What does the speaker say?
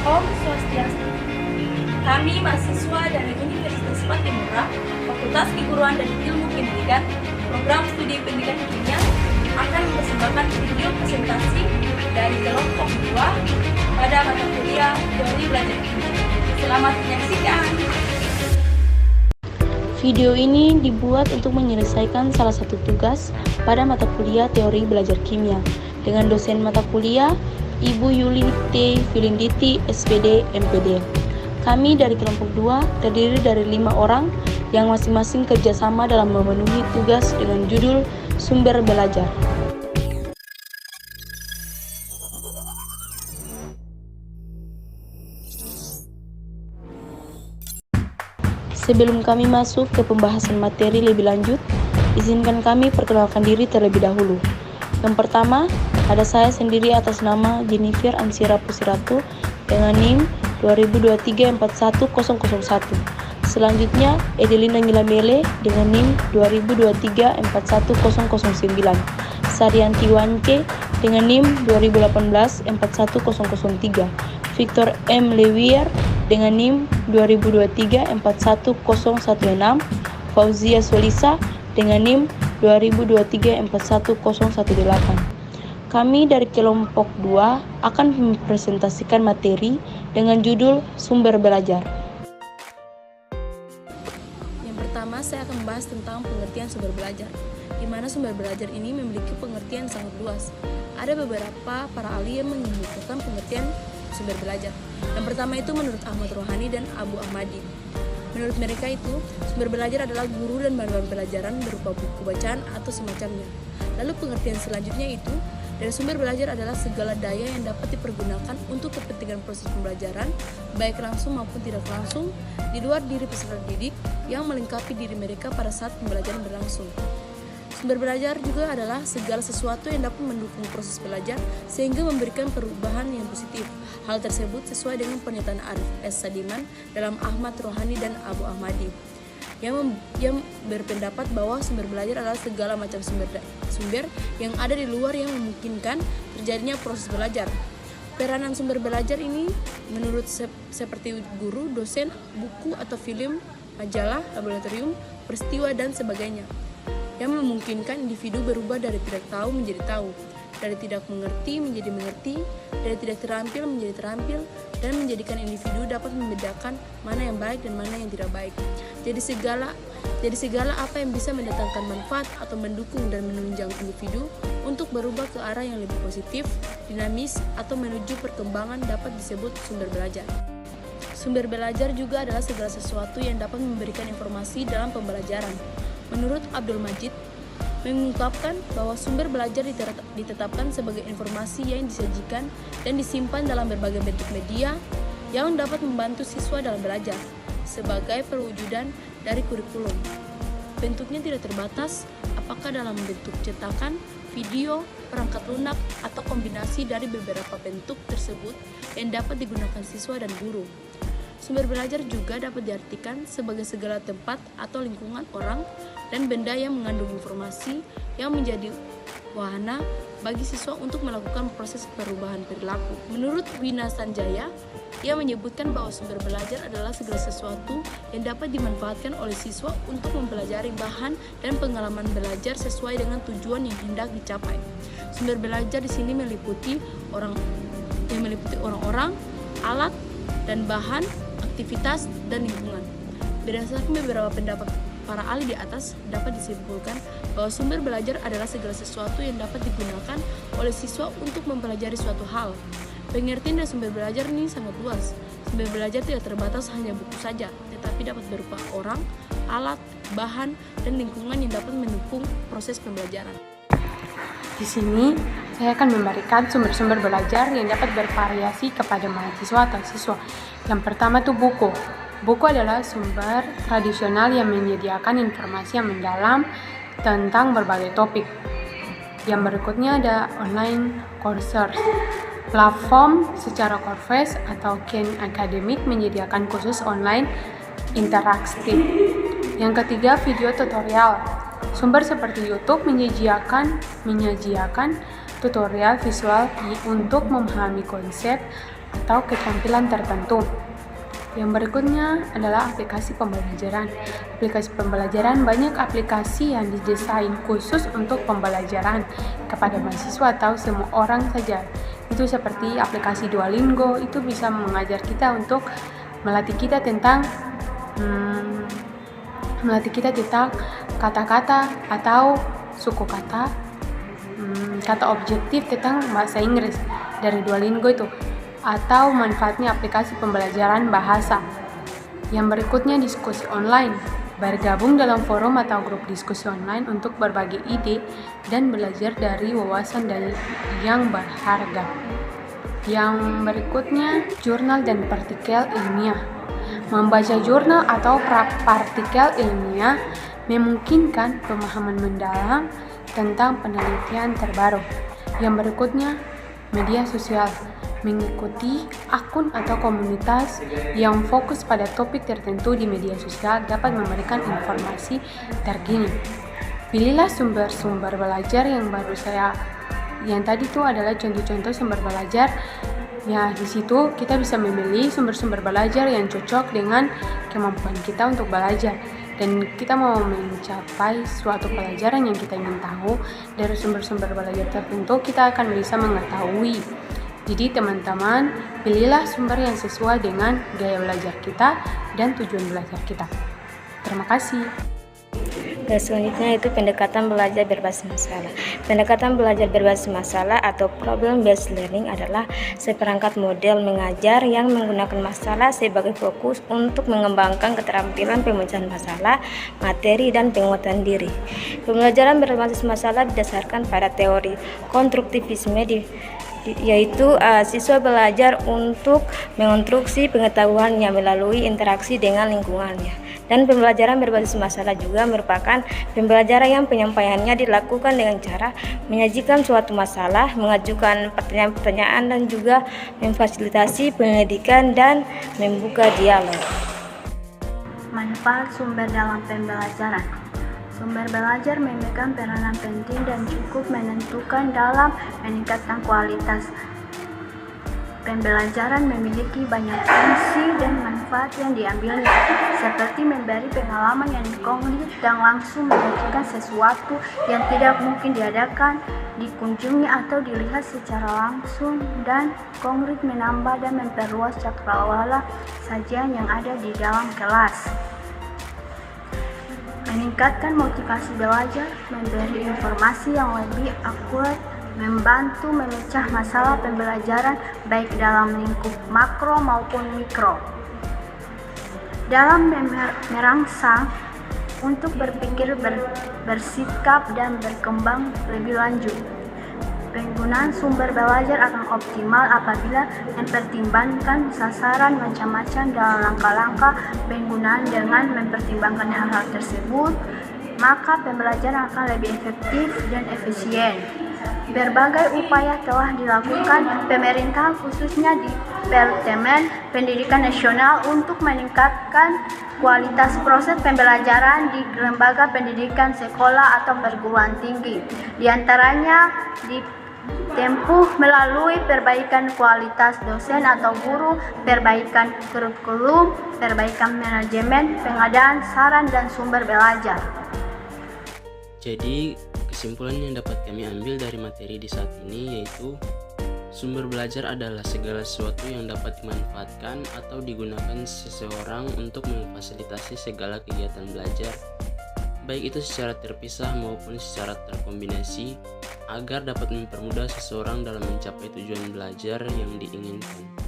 Om Swastiastu. Kami mahasiswa dari Universitas Patimura, Fakultas Keguruan dan Ilmu Pendidikan, Program Studi Pendidikan Kimia, akan mempersembahkan video presentasi dari kelompok 2 pada mata kuliah Teori Belajar Kimia. Selamat menyaksikan. Video ini dibuat untuk menyelesaikan salah satu tugas pada mata kuliah Teori Belajar Kimia dengan dosen mata kuliah Ibu Yuli T. Filinditi, SPD, MPD. Kami dari kelompok 2 terdiri dari 5 orang yang masing-masing kerjasama dalam memenuhi tugas dengan judul Sumber Belajar. Sebelum kami masuk ke pembahasan materi lebih lanjut, izinkan kami perkenalkan diri terlebih dahulu. Yang pertama, ada saya sendiri atas nama Jennifer Amsira Pusiratu dengan NIM 2023-41001. Selanjutnya, Edelina Ngilamele dengan NIM 2023-41009. Saryanti Wance dengan NIM 2018-41003. Victor M. Lewier dengan NIM 2023-41016. Fauzia Solisa dengan NIM 2023-41018. Kami dari kelompok 2 akan mempresentasikan materi dengan judul Sumber Belajar. Yang pertama, saya akan membahas tentang pengertian sumber belajar, di mana sumber belajar ini memiliki pengertian sangat luas. Ada beberapa para ahli yang mengemukakan pengertian sumber belajar. Yang pertama itu menurut Ahmad Rohani dan Abu Ahmadi. Menurut mereka itu, sumber belajar adalah guru dan bahan pelajaran berupa buku bacaan atau semacamnya. Lalu pengertian selanjutnya itu, dari sumber belajar adalah segala daya yang dapat dipergunakan untuk kepentingan proses pembelajaran, baik langsung maupun tidak langsung, di luar diri peserta didik yang melengkapi diri mereka pada saat pembelajaran berlangsung. Sumber belajar juga adalah segala sesuatu yang dapat mendukung proses belajar sehingga memberikan perubahan yang positif. Hal tersebut sesuai dengan pernyataan Arif S. Sadiman dalam Ahmad Rohani dan Abu Ahmadi yang berpendapat bahwa sumber belajar adalah segala macam sumber yang ada di luar yang memungkinkan terjadinya proses belajar. Peranan sumber belajar ini menurut seperti guru, dosen, buku atau film, majalah, laboratorium, peristiwa dan sebagainya, yang memungkinkan individu berubah dari tidak tahu menjadi tahu, dari tidak mengerti menjadi mengerti, dari tidak terampil menjadi terampil, dan menjadikan individu dapat membedakan mana yang baik dan mana yang tidak baik. Jadi segala apa yang bisa mendatangkan manfaat atau mendukung dan menunjang individu untuk berubah ke arah yang lebih positif, dinamis, atau menuju perkembangan dapat disebut sumber belajar. Sumber belajar juga adalah segala sesuatu yang dapat memberikan informasi dalam pembelajaran. Menurut Abdul Majid, mengungkapkan bahwa sumber belajar ditetapkan sebagai informasi yang disajikan dan disimpan dalam berbagai bentuk media yang dapat membantu siswa dalam belajar sebagai perwujudan dari kurikulum. Bentuknya tidak terbatas, apakah dalam bentuk cetakan, video, perangkat lunak, atau kombinasi dari beberapa bentuk tersebut yang dapat digunakan siswa dan guru. Sumber belajar juga dapat diartikan sebagai segala tempat atau lingkungan orang dan benda yang mengandung informasi yang menjadi wahana bagi siswa untuk melakukan proses perubahan perilaku. Menurut Wina Sanjaya, ia menyebutkan bahwa sumber belajar adalah segala sesuatu yang dapat dimanfaatkan oleh siswa untuk mempelajari bahan dan pengalaman belajar sesuai dengan tujuan yang hendak dicapai. Sumber belajar di sini meliputi orang-orang, alat dan bahan, aktivitas, dan lingkungan. Berdasarkan beberapa pendapat para ahli di atas, dapat disimpulkan bahwa sumber belajar adalah segala sesuatu yang dapat digunakan oleh siswa untuk mempelajari suatu hal. Pengertian dari sumber belajar ini sangat luas. Sumber belajar tidak terbatas hanya buku saja, tetapi dapat berupa orang, alat, bahan, dan lingkungan yang dapat mendukung proses pembelajaran. Di sini, saya akan memberikan sumber-sumber belajar yang dapat bervariasi kepada mahasiswa atau siswa. Yang pertama itu buku. Buku adalah sumber tradisional yang menyediakan informasi yang mendalam tentang berbagai topik. Yang berikutnya ada online courses. Platform secara Courseverse atau Khan Academic menyediakan kursus online interaktif. Yang ketiga, video tutorial. Sumber seperti YouTube menyajikan tutorial visual untuk memahami konsep atau keterampilan tertentu. Yang berikutnya adalah aplikasi pembelajaran. Aplikasi pembelajaran, banyak aplikasi yang didesain khusus untuk pembelajaran kepada mahasiswa atau semua orang saja. Itu seperti aplikasi Duolingo, itu bisa mengajar kita untuk melatih kita tentang kata-kata atau suku kata, kata objektif tentang bahasa Inggris dari Duolingo itu, atau manfaatnya aplikasi pembelajaran bahasa. Yang berikutnya diskusi online, bergabung dalam forum atau grup diskusi online untuk berbagi ide dan belajar dari wawasan yang berharga. Yang berikutnya jurnal dan partikel ilmiah. Membaca jurnal atau partikel ilmiah memungkinkan pemahaman mendalam tentang penelitian terbaru. Yang berikutnya media sosial. Mengikuti akun atau komunitas yang fokus pada topik tertentu di media sosial dapat memberikan informasi terkini. Pilihlah sumber-sumber belajar yang tadi itu adalah contoh-contoh sumber belajar. Ya, di situ kita bisa memilih sumber-sumber belajar yang cocok dengan kemampuan kita untuk belajar. Dan kita mau mencapai suatu pelajaran yang kita ingin tahu dari sumber-sumber belajar tertentu, kita akan bisa mengetahui. Jadi teman-teman, pilihlah sumber yang sesuai dengan gaya belajar kita dan tujuan belajar kita. Terima kasih. Dan selanjutnya itu pendekatan belajar berbasis masalah. Pendekatan belajar berbasis masalah atau problem based learning adalah seperangkat model mengajar yang menggunakan masalah sebagai fokus untuk mengembangkan keterampilan pemecahan masalah, materi, dan penguatan diri. Pembelajaran berbasis masalah didasarkan pada teori konstruktivisme yaitu siswa belajar untuk mengonstruksi pengetahuannya melalui interaksi dengan lingkungannya. Dan pembelajaran berbasis masalah juga merupakan pembelajaran yang penyampaiannya dilakukan dengan cara menyajikan suatu masalah, mengajukan pertanyaan-pertanyaan, dan juga memfasilitasi penyelidikan dan membuka dialog. Manfaat sumber dalam pembelajaran. Sumber belajar memegang peranan penting dan cukup menentukan dalam meningkatkan kualitas. Pembelajaran memiliki banyak fungsi dan manfaat yang diambilnya, seperti memberi pengalaman yang konkret dan langsung menunjukkan sesuatu yang tidak mungkin diadakan, dikunjungi atau dilihat secara langsung, dan konkret menambah dan memperluas cakrawala sajian yang ada di dalam kelas. Meningkatkan motivasi belajar, memberi informasi yang lebih akurat, membantu memecah masalah pembelajaran baik dalam lingkup makro maupun mikro. Dalam merangsang untuk berpikir, bersikap, dan berkembang lebih lanjut. Penggunaan sumber belajar akan optimal apabila mempertimbangkan sasaran macam-macam dalam langkah-langkah penggunaan. Dengan mempertimbangkan hal-hal tersebut, maka pembelajaran akan lebih efektif dan efisien. Berbagai upaya telah dilakukan pemerintah khususnya di Departemen Pendidikan Nasional untuk meningkatkan kualitas proses pembelajaran di lembaga pendidikan sekolah atau perguruan tinggi. Di antaranya ditempuh melalui perbaikan kualitas dosen atau guru, perbaikan kurikulum, perbaikan manajemen, pengadaan saran dan sumber belajar. Jadi, kesimpulan yang dapat kami ambil dari materi di saat ini yaitu sumber belajar adalah segala sesuatu yang dapat dimanfaatkan atau digunakan seseorang untuk memfasilitasi segala kegiatan belajar, baik itu secara terpisah maupun secara terkombinasi, agar dapat mempermudah seseorang dalam mencapai tujuan belajar yang diinginkan.